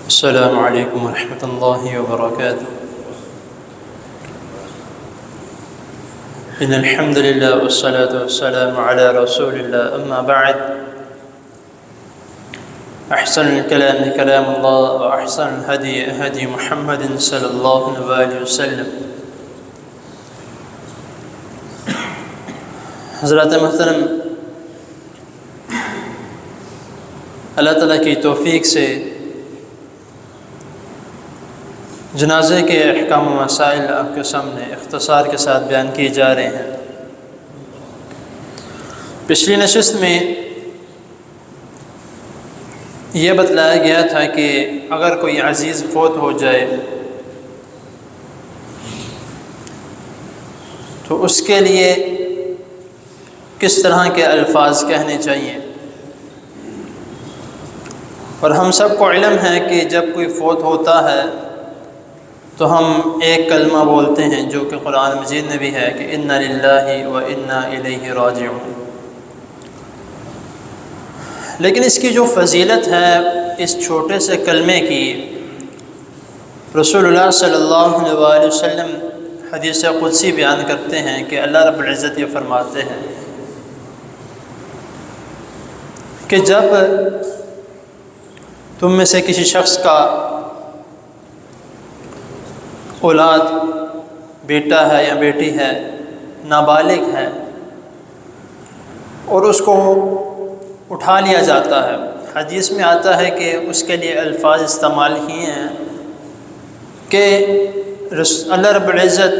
السلام علیکم ورحمۃ اللہ وبرکاتہ۔ ان الحمد للہ والصلاة والسلام علی رسول اللہ، اما بعد، احسن الکلام کلام اللہ واحسن الہدی ہدی محمد صلی اللہ علیہ وسلم۔ حضرات محترم، اللہ تعالیٰ کی توفیق سے جنازے کے احکام و مسائل آپ کے سامنے اختصار کے ساتھ بیان کیے جا رہے ہیں۔ پچھلی نشست میں یہ بتلایا گیا تھا کہ اگر کوئی عزیز فوت ہو جائے تو اس کے لیے کس طرح کے الفاظ کہنے چاہیے، اور ہم سب کو علم ہے کہ جب کوئی فوت ہوتا ہے تو ہم ایک کلمہ بولتے ہیں جو کہ قرآن مجید میں بھی ہے کہ انا للہ و انا الیہ راجعون۔ لیکن اس کی جو فضیلت ہے اس چھوٹے سے کلمے کی، رسول اللہ صلی اللہ علیہ وسلم حدیث قدسی بیان کرتے ہیں کہ اللہ رب العزت یہ فرماتے ہیں کہ جب تم میں سے کسی شخص کا اولاد بیٹا ہے یا بیٹی ہے، نابالغ ہے، اور اس کو اٹھا لیا جاتا ہے، حدیث میں آتا ہے کہ اس کے لیے الفاظ استعمال کیے ہیں کہ اللہ رب العزت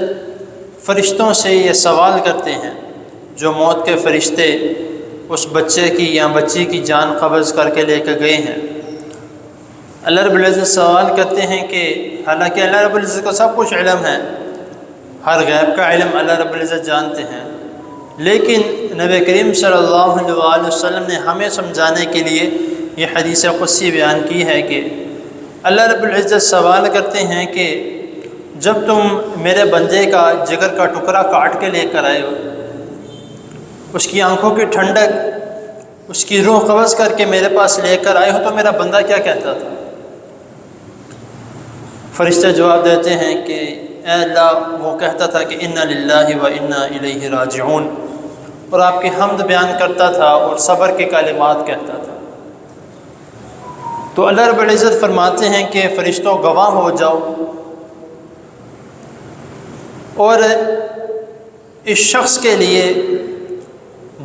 فرشتوں سے یہ سوال کرتے ہیں، جو موت کے فرشتے اس بچے کی یا بچی کی جان قبض کر کے لے کے گئے ہیں، اللہ رب العزت سوال کرتے ہیں کہ حالانکہ اللہ رب العزت کو سب کچھ علم ہے، ہر غیب کا علم اللہ رب العزت جانتے ہیں، لیکن نبی کریم صلی اللہ علیہ وسلم نے ہمیں سمجھانے کے لیے یہ حدیث قدسی بیان کی ہے کہ اللہ رب العزت سوال کرتے ہیں کہ جب تم میرے بندے کا جگر کا ٹکڑا کاٹ کے لے کر آئے ہو، اس کی آنکھوں کی ٹھنڈک، اس کی روح قبض کر کے میرے پاس لے کر آئے ہو، تو میرا بندہ کیا کہتا تھا؟ فرشتے جواب دیتے ہیں کہ اے اللہ، وہ کہتا تھا کہ انا للہ و انا الیہ راجعون، اور آپ کی حمد بیان کرتا تھا اور صبر کے کلمات کہتا تھا۔ تو اللہ رب العزت فرماتے ہیں کہ فرشتوں گواہ ہو جاؤ اور اس شخص کے لیے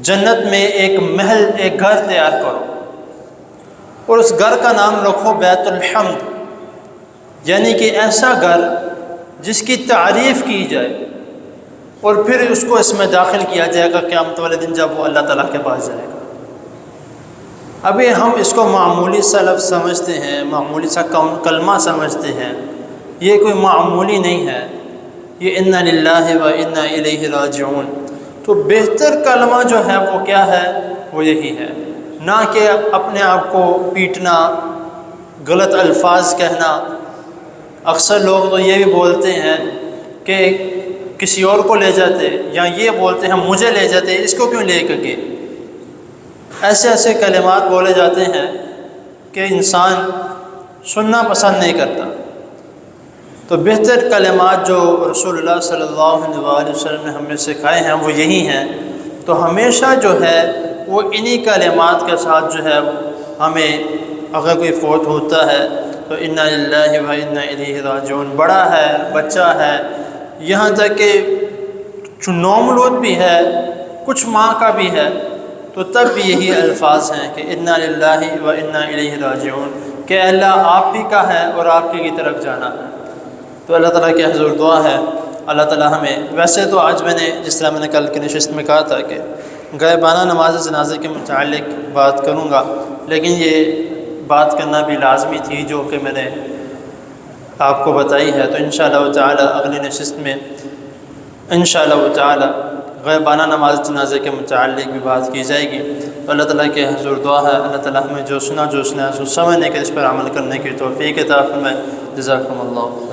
جنت میں ایک محل، ایک گھر تیار کرو، اور اس گھر کا نام رکھو بیت الحمد، یعنی کہ ایسا گھر جس کی تعریف کی جائے، اور پھر اس کو اس میں داخل کیا جائے گا قیامت والے دن جب وہ اللہ تعالیٰ کے پاس جائے گا۔ ابھی ہم اس کو معمولی سا لفظ سمجھتے ہیں، معمولی سا کلمہ سمجھتے ہیں، یہ کوئی معمولی نہیں ہے، یہ انا للہ و انا الیہ راجعون۔ تو بہتر کلمہ جو ہے وہ کیا ہے؟ وہ یہی ہے، نہ کہ اپنے آپ کو پیٹنا، غلط الفاظ کہنا۔ اکثر لوگ تو یہ بھی بولتے ہیں کہ کسی اور کو لے جاتے، یا یہ بولتے ہیں مجھے لے جاتے، اس کو کیوں لے کے گئے؟ ایسے ایسے کلمات بولے جاتے ہیں کہ انسان سننا پسند نہیں کرتا۔ تو بہتر کلمات جو رسول اللہ صلی اللہ علیہ وسلم نے ہمیں سکھائے ہیں وہ یہی ہیں، تو ہمیشہ جو ہے وہ انہی کلمات کے ساتھ جو ہے ہمیں، اگر کوئی فوت ہوتا ہے تو انا للہ و انا الیہ راجعون، بڑا ہے، بچہ ہے، یہاں تک کہ نومولود بھی ہے، کچھ ماں کا بھی ہے، تو تب بھی یہی الفاظ ہیں کہ انا للہ و انا الیہ راجعون، کہ اللہ آپ ہی کا ہے اور آپ کی طرف جانا ہے۔ تو اللہ تعالیٰ کے حضور دعا ہے اللہ تعالیٰ ہمیں، ویسے تو آج میں نے جس طرح میں نے کل کی نشست میں کہا تھا کہ غائبانہ نماز جنازے کے متعلق بات کروں گا، لیکن یہ بات کرنا بھی لازمی تھی جو کہ میں نے آپ کو بتائی ہے۔ تو انشاءاللہ تعالی اگلی نشست میں انشاءاللہ تعالی غائبانہ نماز جنازے کے متعلق بھی بات کی جائے گی۔ تو اللہ تعالیٰ کے حضور دعا ہے اللہ تعالیٰ ہمیں جو سنا ہے سو سمجھنے کے اس پر عمل کرنے کی توفیق عطا فرمائے۔ جزاکم اللہ۔